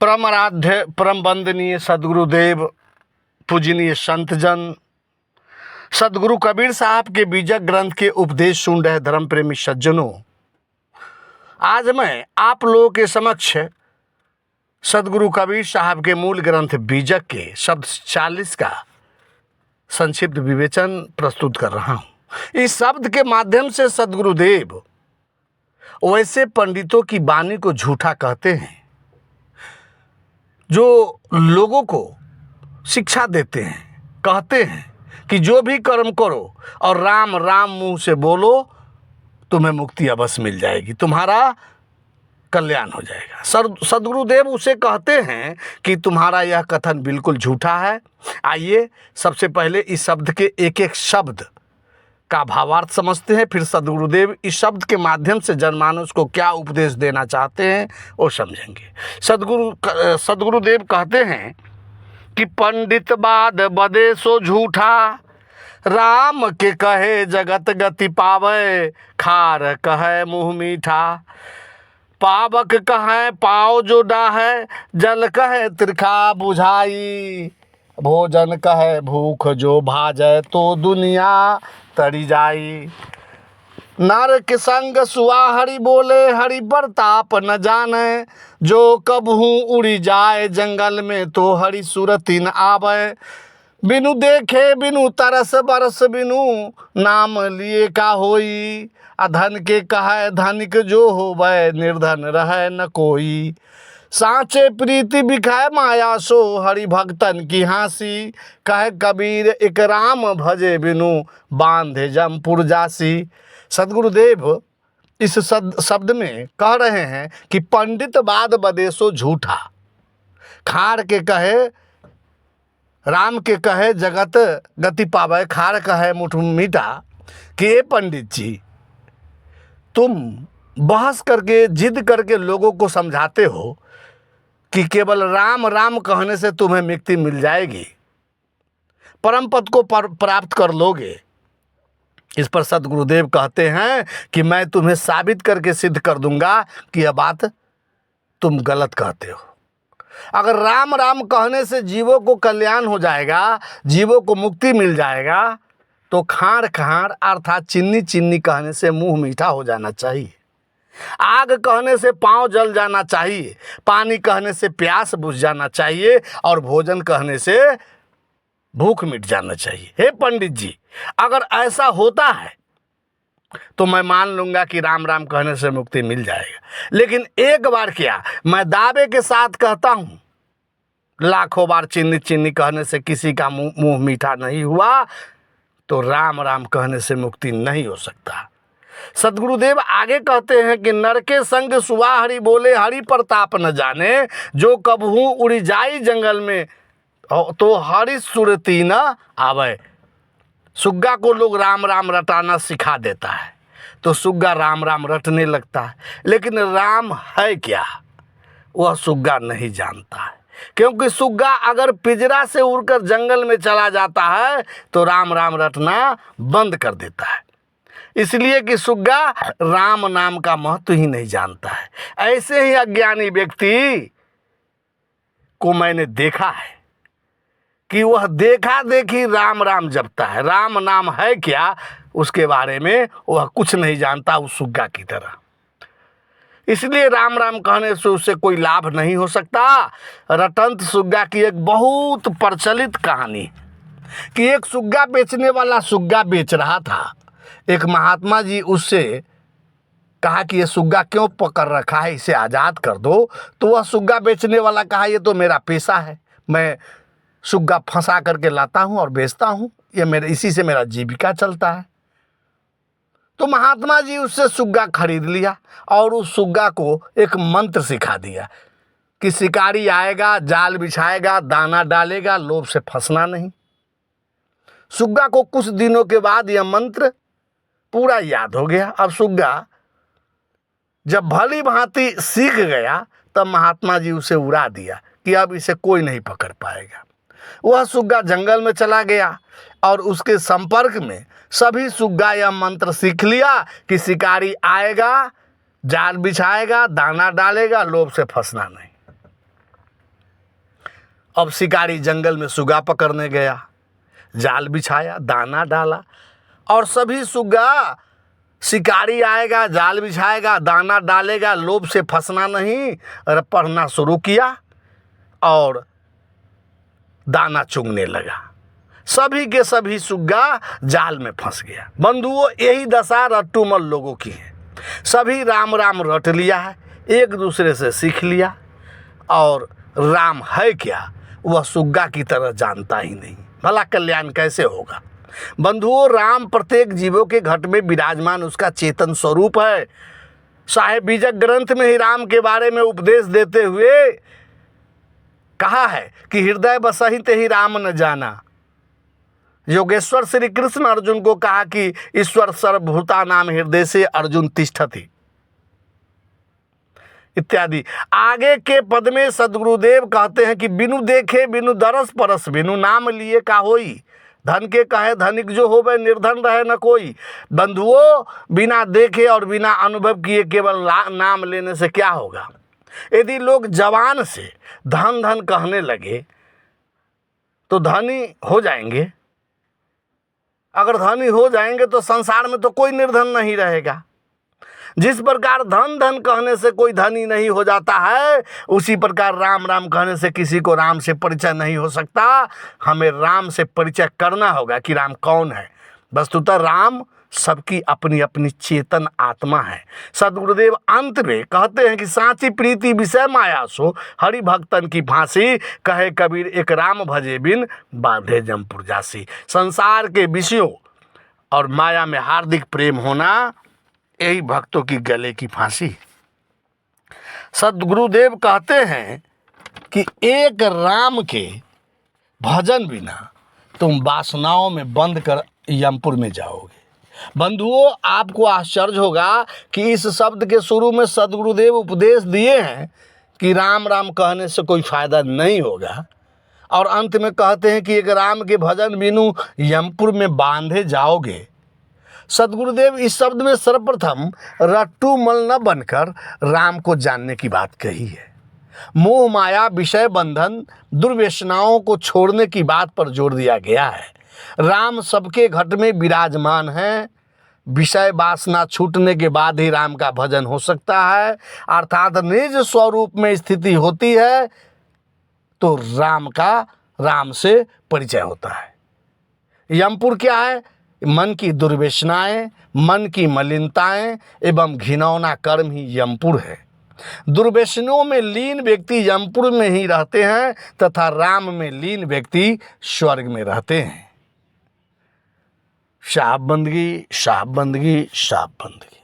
परम आराध्य परम वंदनीय सदगुरुदेव पूजनीय संतजन सदगुरु कबीर साहब के बीजक ग्रंथ के उपदेश सुन रहे धर्म प्रेमी सज्जनों, आज मैं आप लोगों के समक्ष सदगुरु कबीर साहब के मूल ग्रंथ बीजक के शब्द 40 का संक्षिप्त विवेचन प्रस्तुत कर रहा हूँ। इस शब्द के माध्यम से सदगुरुदेव वैसे पंडितों की वाणी को झूठा कहते हैं जो लोगों को शिक्षा देते हैं, कहते हैं कि जो भी कर्म करो और राम राम मुंह से बोलो, तुम्हें मुक्ति अवश्य मिल जाएगी, तुम्हारा कल्याण हो जाएगा। सदगुरुदेव उसे कहते हैं कि तुम्हारा यह कथन बिल्कुल झूठा है। आइए सबसे पहले इस शब्द के एक एक शब्द का भावार्थ समझते हैं, फिर सदगुरुदेव इस शब्द के माध्यम से जनमानस को क्या उपदेश देना चाहते हैं वो समझेंगे। सदगुरुदेव कहते हैं कि पंडित बाद बदे सो झूठा, राम के कहे जगत गति पावे, खार कहे मुँह मीठा। पावक कहे पाव जो डाहे, जल कहे त्रिखा बुझाई। भोजन कहे भूख जो भाजै, तो दुनिया तरी जाई। नर के संग सुआ हरि बोले, हरि प्रताप न जाने। जो कबहू उड़ी जाए जंगल में, तो हरि सुरति न आवे। बिनु देखे बिनु तरस बरस, बिनु नाम लिए का होई। अधन के कहे धनिक जो होवे, निर्धन रहे न कोई। साँचे प्रीति बिखाए माया सो, हरि भक्तन की हाँसी। कहे कबीर एक राम भजे, बिनु बांधे जमपुर जासी। सदगुरुदेव इस शब्द में कह रहे हैं कि पंडित बाद बदेसो झूठा, खार के कहे राम के कहे जगत गति पावे, खार कहे मुठ मीठा। कि ये पंडित जी, तुम बहस करके जिद करके लोगों को समझाते हो कि केवल राम राम कहने से तुम्हें मुक्ति मिल जाएगी, परम पद को प्राप्त कर लोगे। इस पर सदगुरुदेव कहते हैं कि मैं तुम्हें साबित करके सिद्ध कर दूंगा कि यह बात तुम गलत कहते हो। अगर राम राम कहने से जीवों को कल्याण हो जाएगा, जीवों को मुक्ति मिल जाएगा, तो खाड़ खाड़ अर्थात चिन्नी चिन्नी कहने से मुंह मीठा हो जाना चाहिए। आग कहने से पांव जल जाना चाहिए, पानी कहने से प्यास बुझ जाना चाहिए, और भोजन कहने से भूख मिट जाना चाहिए। हे पंडित जी, अगर ऐसा होता है तो मैं मान लूंगा कि राम राम कहने से मुक्ति मिल जाएगा। लेकिन एक बार क्या, मैं दावे के साथ कहता हूं, लाखों बार चिन्नी चिन्नी कहने से किसी का मुंह मीठा नहीं हुआ, तो राम राम कहने से मुक्ति नहीं हो सकता। सदगुरुदेव आगे कहते हैं कि नर के संग सुआ हरि बोले, हरि प्रताप न जाने। जो कबहू उड़ी जाई जंगल में, तो हरि सुरती न आवे। सुग्गा को लोग राम राम रटाना सिखा देता है, तो सुग्गा राम राम रटने लगता है, लेकिन राम है क्या वह सुग्गा नहीं जानता है। क्योंकि सुग्गा अगर पिंजरा से उड़कर जंगल में चला जाता है तो राम राम रटना बंद कर देता है, इसलिए कि सुग्गा राम नाम का महत्व ही नहीं जानता है। ऐसे ही अज्ञानी व्यक्ति को मैंने देखा है कि वह देखा देखी राम राम जपता है, राम नाम है क्या उसके बारे में वह कुछ नहीं जानता, उस सुग्गा की तरह। इसलिए राम राम कहने से उससे कोई लाभ नहीं हो सकता। रटंत सुग्गा की एक बहुत प्रचलित कहानी कि एक सुग्गा बेचने वाला सुग्गा बेच रहा था। एक महात्मा जी उससे कहा कि ये सुग्गा क्यों पकड़ रखा है, इसे आज़ाद कर दो। तो वह सुग्गा बेचने वाला कहा, ये तो मेरा पेशा है, मैं सुग्गा फंसा करके लाता हूँ और बेचता हूँ, ये मेरे इसी से मेरा जीविका चलता है। तो महात्मा जी उससे सुग्गा खरीद लिया और उस सुग्गा को एक मंत्र सिखा दिया कि शिकारी आएगा, जाल बिछाएगा, दाना डालेगा, लोभ से फंसना नहीं। सुग्गा को कुछ दिनों के बाद यह मंत्र पूरा याद हो गया। अब सुग्गा जब भली भांति सीख गया, तब महात्मा जी उसे उड़ा दिया कि अब इसे कोई नहीं पकड़ पाएगा। वह सुग्गा जंगल में चला गया और उसके संपर्क में सभी सुग्गा यह मंत्र सीख लिया कि शिकारी आएगा, जाल बिछाएगा, दाना डालेगा, लोभ से फंसना नहीं। अब शिकारी जंगल में सुग्गा पकड़ने गया, जाल बिछाया, दाना डाला, और सभी सुग्गा, शिकारी आएगा, जाल बिछाएगा, दाना डालेगा, लोभ से फंसना नहीं, और पढ़ना शुरू किया और दाना चुगने लगा। सभी के सभी सुग्गा जाल में फंस गया। बंधुओं, यही दशा रट्टूमल लोगों की है। सभी राम राम रट लिया है, एक दूसरे से सीख लिया, और राम है क्या वह सुग्गा की तरह जानता ही नहीं। भला कल्याण कैसे होगा? बंधुओं, राम प्रत्येक जीवों के घट में विराजमान उसका चेतन स्वरूप है। साहेब बीजक ग्रंथ में ही राम के बारे में उपदेश देते हुए कहा है कि हृदय बसहि तेहि राम न जाना। योगेश्वर श्री कृष्ण अर्जुन को कहा कि ईश्वर सर्वभूता नाम हृदय से अर्जुन तिष्ठति इत्यादि। आगे के पद में सद्गुरुदेव कहते हैं कि बिनु देखे बिनु दरस परस बिनु नाम लिए का होई, धन के कहे धनिक जो होवे निर्धन रहे न कोई। बंधुओं, बिना देखे और बिना अनुभव किए केवल नाम लेने से क्या होगा? यदि लोग जवान से धन धन कहने लगे तो धनी हो जाएंगे। अगर धनी हो जाएंगे तो संसार में तो कोई निर्धन नहीं रहेगा। जिस प्रकार धन धन कहने से कोई धनी नहीं हो जाता है, उसी प्रकार राम राम कहने से किसी को राम से परिचय नहीं हो सकता। हमें राम से परिचय करना होगा कि राम कौन है। वस्तुतः राम सबकी अपनी अपनी चेतन आत्मा है। सद्गुरुदेव अंत में कहते हैं कि सांची प्रीति विषय माया सो हरि भक्तन की फांसी, कहे कबीर एक राम भजे बिन बांधे जमपुर जासी। संसार के विषयों और माया में हार्दिक प्रेम होना, यही भक्तों की गले की फांसी। सद्गुरुदेव कहते हैं कि एक राम के भजन बिना तुम वासनाओं में बंद कर यमपुर में जाओगे। बंधुओं, आपको आश्चर्य होगा कि इस शब्द के शुरू में सद्गुरुदेव उपदेश दिए हैं कि राम राम कहने से कोई फायदा नहीं होगा, और अंत में कहते हैं कि एक राम के भजन बिनु यमपुर में बांधे जाओगे। सद्गुरुदेव इस शब्द में सर्वप्रथम रट्टूमल न बनकर राम को जानने की बात कही है। मोह माया विषय बंधन दुर्व्यसनाओं को छोड़ने की बात पर जोर दिया गया है। राम सबके घट में विराजमान है। विषय वासना छूटने के बाद ही राम का भजन हो सकता है, अर्थात निज स्वरूप में स्थिति होती है तो राम का राम से परिचय होता है। यमपुर क्या है? मन की दुर्व्यसनाएं, मन की मलिनताएं एवं घिनौना कर्म ही यमपुर है। दुर्व्यसनों में लीन व्यक्ति यमपुर में ही रहते हैं तथा राम में लीन व्यक्ति स्वर्ग में रहते हैं। साहब बंदगी, साहब बंदगी, साहब बंदगी।